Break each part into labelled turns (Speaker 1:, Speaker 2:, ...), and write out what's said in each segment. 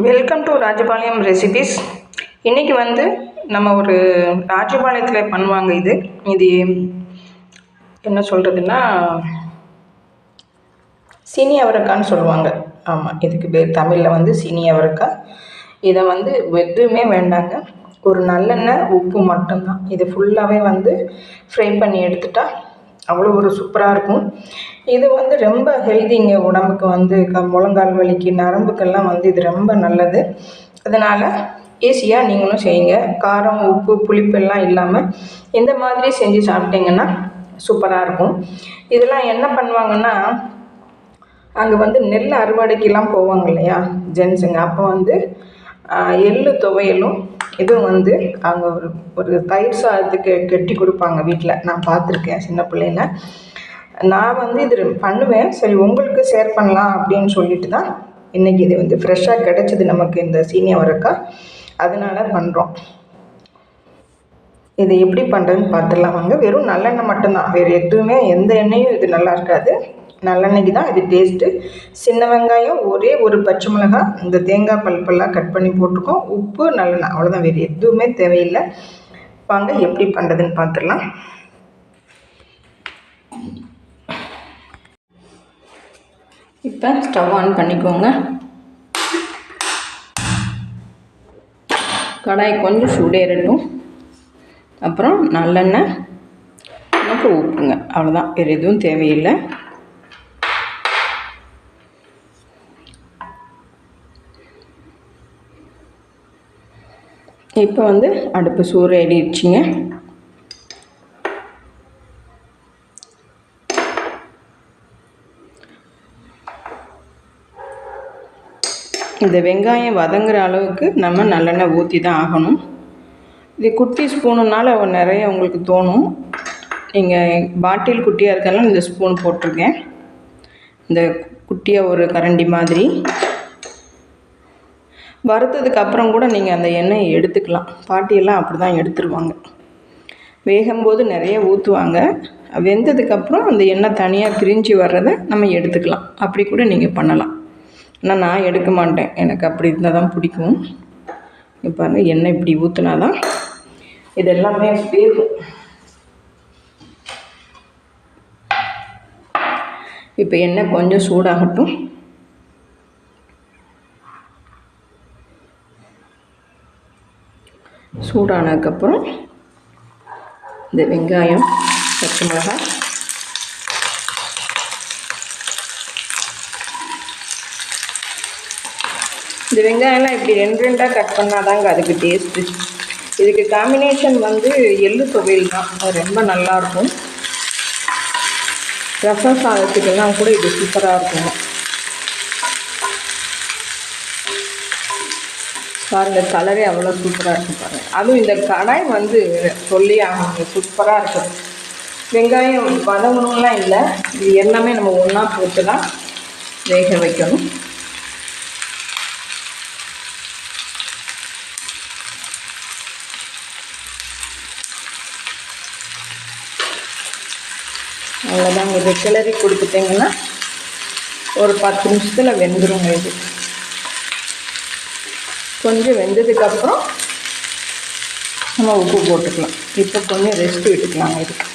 Speaker 1: Welcome to Rajapalayam recipes. இன்றைக்கி நம்ம ஒரு ராஜபாளையத்தில் பண்ணுவாங்க. இது என்ன சொல்கிறதுன்னா சீனி அவரைக்கான்னு சொல்லுவாங்க. ஆமாம், இதுக்கு பேர் தமிழில் சீனி அவரைக்காய். இதை எதுவுமே வேண்டாங்க, ஒரு நல்லெண்ணெய் உப்பு மட்டும்தான். இது ஃபுல்லாகவே ஃப்ரை பண்ணி எடுத்துட்டா அவ்வளோ ஒரு சூப்பராக இருக்கும். இது ரொம்ப ஹெல்திங்க. உடம்புக்கு முழங்கால் வலிக்கு நரம்புக்கெல்லாம் இது ரொம்ப நல்லது. அதனால் ஈஸியாக நீங்களும் செய்யுங்க. காரம் உப்பு புளிப்பெல்லாம் இல்லாமல் இந்த மாதிரி செஞ்சு சாப்பிட்டீங்கன்னா சூப்பராக இருக்கும். இதெல்லாம் என்ன பண்ணுவாங்கன்னா, அங்கே நெல் அறுவடைக்கெல்லாம் போவாங்க இல்லையா ஜென்ஸுங்க, அப்போ எள்ளு துவையலும் இதுவும் அவங்க ஒரு தயிர் சாதத்துக்கு கெட்டி கொடுப்பாங்க வீட்டில். நான் பார்த்துருக்கேன் சின்ன பிள்ளைங்க. நான் இது பண்ணுவேன். சரி, உங்களுக்கு ஷேர் பண்ணலாம் அப்படின்னு சொல்லிட்டு தான் இன்றைக்கி இது ஃப்ரெஷ்ஷாக கிடச்சிது நமக்கு இந்த சீனி அவரைக்காய், அதனால் பண்ணுறோம். இது எப்படி பண்ணுறதுன்னு பார்த்துடலாம் வாங்க. வெறும் நல்லெண்ணெய் மட்டும்தான், வேறு எதுவுமே எந்த எண்ணெயும் இது நல்லா இருக்காது. நல்லெண்ணெய்க்கு தான் இது டேஸ்ட்டு. சின்ன வெங்காயம், ஒரே ஒரு பச்சை மிளகாய், இந்த தேங்காய் பல்பெல்லாம் கட் பண்ணி போட்டுருக்கோம், உப்பு, நல்லெண்ணெய், அவ்வளோதான். வேறு எதுவுமே தேவையில்லை. வாங்க எப்படி பண்ணுறதுன்னு பார்த்துடலாம். இப்போ ஸ்டவ் ஆன் பண்ணிக்கோங்க. கடாய் கொஞ்சம் சூடேறட்டும். அப்புறம் நல்லெண்ணெய், நமக்கு உப்புங்க, அவ்வளோதான். வேறு எதுவும் தேவையில்லை. இப்போ அடுப்பு சூடு ஏறிடுச்சிங்க. இந்த வெங்காயம் வதங்குற அளவுக்கு நம்ம நல்லெண்ணெய் ஊற்றி தான் ஆகணும். இது குட்டி ஸ்பூனுனால நிறைய உங்களுக்கு தோணும். நீங்கள் பாட்டில் குட்டியாக இருக்கலாம், இந்த ஸ்பூன் போட்டிருக்கேன். இந்த குட்டியாக ஒரு கரண்டி மாதிரி வறுத்ததுக்கு அப்புறம் கூட நீங்கள் அந்த எண்ணெயை எடுத்துக்கலாம். பாட்டியெல்லாம் அப்படி தான் எடுத்துருவாங்க. வேகும்போது நிறைய ஊற்றுவாங்க, வெந்ததுக்கப்புறம் அந்த எண்ணெய் தனியாக பிரிஞ்சு வர்றதை நம்ம எடுத்துக்கலாம். அப்படி கூட நீங்கள் பண்ணலாம். ஆனால் நான் எடுக்க மாட்டேன், எனக்கு அப்படி இருந்தால் தான் பிடிக்கும். இப்போ பாருங்கள், எண்ணெய் இப்படி ஊற்றினா தான் இதெல்லாமே வேகும். இப்போ எண்ணெய் கொஞ்சம் சூடாகட்டும். சூடானதுக்கப்புறம் இந்த வெங்காயம், பச்சை மிளகாய், இந்த வெங்காயம்லாம் இப்படி ரெண்டு ரெண்டாக கட் பண்ணாதாங்க அதுக்கு டேஸ்ட்டு. இதுக்கு காம்பினேஷன் எள்ளு துவையல் தான், அது ரொம்ப நல்லாயிருக்கும். ரசம் சாதத்துக்கெல்லாம் கூட இது சூப்பராக இருக்கும். பாருங்கள், கலரே அவ்வளோ சூப்பராக இருக்கும் பாருங்கள். அதுவும் இந்த கடாய் சொல்லி அவங்க சூப்பராக இருக்குது. வெங்காயம் வதங்கணும்லாம் இல்லை, இது எல்லாமே நம்ம ஒன்றா போட்டு தான் வேக வைக்கணும். அவ்வளோதாங்க. இது கிளறி கொடுத்துட்டிங்கன்னா ஒரு 10 நிமிஷத்தில் வெந்துடுங்க. இது கொஞ்சம் வெந்ததுக்கப்புறம் நம்ம உப்பு போட்டுக்கலாம். இப்போ கொஞ்சம் ரெஸ்ட் விட்டுக்கலாங்க. இதுக்கு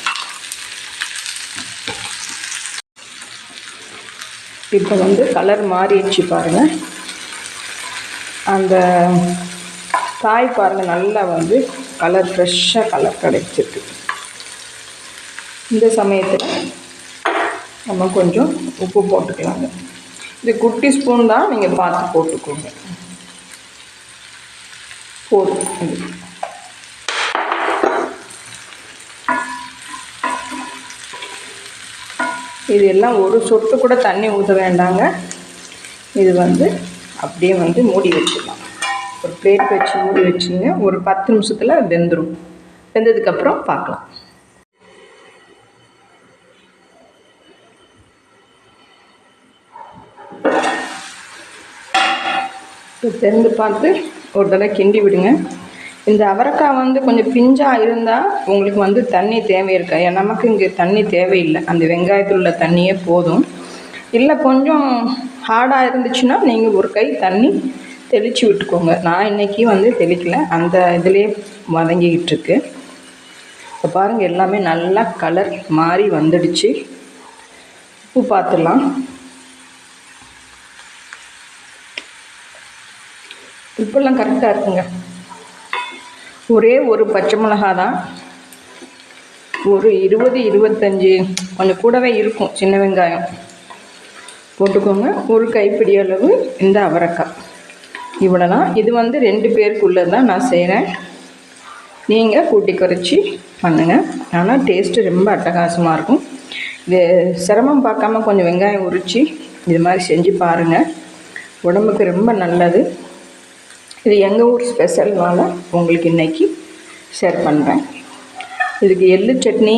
Speaker 1: இப்போ கலர் மாறிடுச்சு பாருங்கள். அந்த காய் பாருங்கள், நல்லா கலர் ஃப்ரெஷ்ஷாக கலர் கிடைச்சிருக்கு. இந்த சமயத்தில் நம்ம கொஞ்சம் உப்பு போட்டுக்கலாங்க. இது குட்டி ஸ்பூன் தான், நீங்கள் பார்த்து போட்டுக்கோங்க. போதும். இது எல்லாம் ஒரு சொட்டு கூட தண்ணி ஊற்ற வேண்டாங்க. இது அப்படியே மூடி வச்சிடலாம். ஒரு பிளேட் வச்சு மூடி வச்சுங்க. ஒரு 10 நிமிஷத்தில் வெந்துடும். வெந்ததுக்கப்புறம் பார்க்கலாம். திறந்து பார்த்து ஒரு தடவை கிண்டி விடுங்க. இந்த அவரைக்காய் கொஞ்சம் பிஞ்சாக இருந்தால் உங்களுக்கு தண்ணி தேவை இருக்கா? நமக்கு இங்கே தண்ணி தேவையில்லை, அந்த வெங்காயத்தில் உள்ள தண்ணியே போதும். இல்லை கொஞ்சம் ஹார்டாக இருந்துச்சுன்னா நீங்கள் ஒரு கை தண்ணி தெளித்து விட்டுக்கோங்க. நான் இன்றைக்கி வந்து தெளிக்கல, அந்த இதிலே வதங்கிக்கிட்டு இருக்கு. இப்போ பாருங்கள் எல்லாமே நல்லா கலர் மாறி வந்துடுச்சு. உப்பு பார்த்துடலாம். உப்பெல்லாம் கரெக்டாக இருக்குங்க. ஒரே ஒரு பச்சை மிளகா தான், ஒரு 20-25 கொஞ்சம் கூடவே இருக்கும் சின்ன வெங்காயம் போட்டுக்கோங்க. ஒரு கைப்பிடி அளவு இந்த அவரைக்காய், இவ்வளோதான். இது வந்து 2 பேருக்குள்ளே தான் நான் செய்கிறேன். நீங்கள் கூட்டி குறைச்சி பண்ணுங்கள். ஆனால் டேஸ்ட்டு ரொம்ப அட்டகாசமாக இருக்கும். இது சிரமம் பார்க்காம கொஞ்சம் வெங்காயம் உரித்து இது மாதிரி செஞ்சு பாருங்கள். உடம்புக்கு ரொம்ப நல்லது. இது எங்கள் ஊர் ஸ்பெஷல்னால உங்களுக்கு இன்றைக்கி ஷேர் பண்ணுறேன். இதுக்கு எள்ளு சட்னி,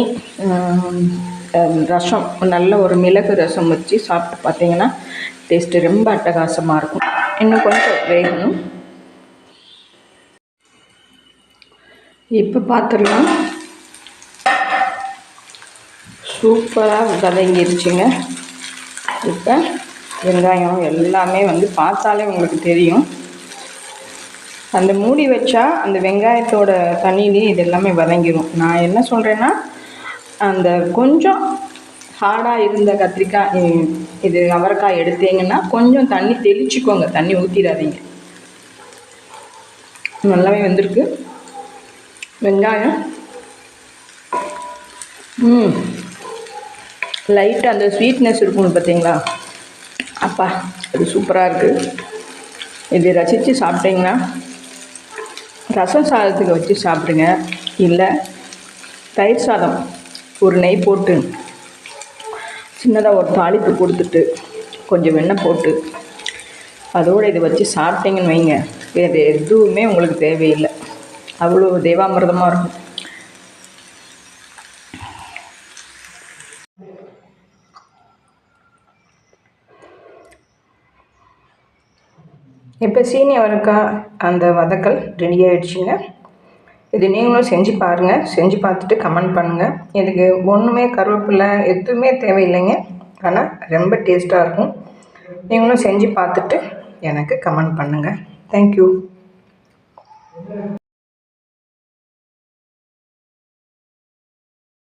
Speaker 1: ரசம், நல்ல ஒரு மிளகு ரசம் வச்சு சாப்பிட்டு பார்த்தீங்கன்னா டேஸ்ட்டு ரொம்ப அட்டகாசமாக இருக்கும். இன்னும் கொஞ்சம் வேகணும். இப்போ பார்த்துடலாம். சூப்பராக வதங்கிருச்சுங்க. இப்போ வெங்காயம் எல்லாமே வந்து பார்த்தாலே உங்களுக்கு தெரியும். அந்த மூடி வச்சா அந்த வெங்காயத்தோட தண்ணியிலே இது எல்லாமே வதங்கிடும். நான் என்ன சொல்கிறேன்னா, அந்த கொஞ்சம் ஹார்டாக இருந்த கத்திரிக்காய், இது அவரைக்காய் எடுத்தீங்கன்னா கொஞ்சம் தண்ணி தெளிச்சுக்கோங்க, தண்ணி ஊற்றிடாதீங்க. நல்லாவே வந்திருக்கு வெங்காயம். லைட்டாக அந்த ஸ்வீட்னஸ் இருக்கும்னு பார்த்தீங்களா, அப்பா அது சூப்பராக இருக்குது. இது ரசித்து சாப்பிட்டீங்கன்னா ரசம் சாதத்துக்கு வச்சு சாப்பிடுங்க. இல்லை தயிர் சாதம் ஒரு நெய் போட்டு சின்னதாக ஒரு தாளிப்பு கொடுத்துட்டு கொஞ்சம் வெண்ணெய் போட்டு அதோடு இதை வச்சு சாப்பிட்டீங்கன்னு வைங்க, வேறு எதுவுமே உங்களுக்கு தேவையில்லை. அவ்வளோ தேவாமிர்தமாக இருக்கும். இப்போ சீனி அவரைக்காய் அந்த வதக்கல் ரெடி ஆகிடுச்சிங்க. இது நீங்களும் செஞ்சு பாருங்கள். செஞ்சு பார்த்துட்டு கமெண்ட் பண்ணுங்கள். இதுக்கு ஒன்றுமே கருவேப்பிலை எதுவுமே தேவையில்லைங்க. ஆனால் ரொம்ப டேஸ்ட்டாக இருக்கும். நீங்களும் செஞ்சு பார்த்துட்டு எனக்கு கமெண்ட் பண்ணுங்கள். தேங்க்யூ.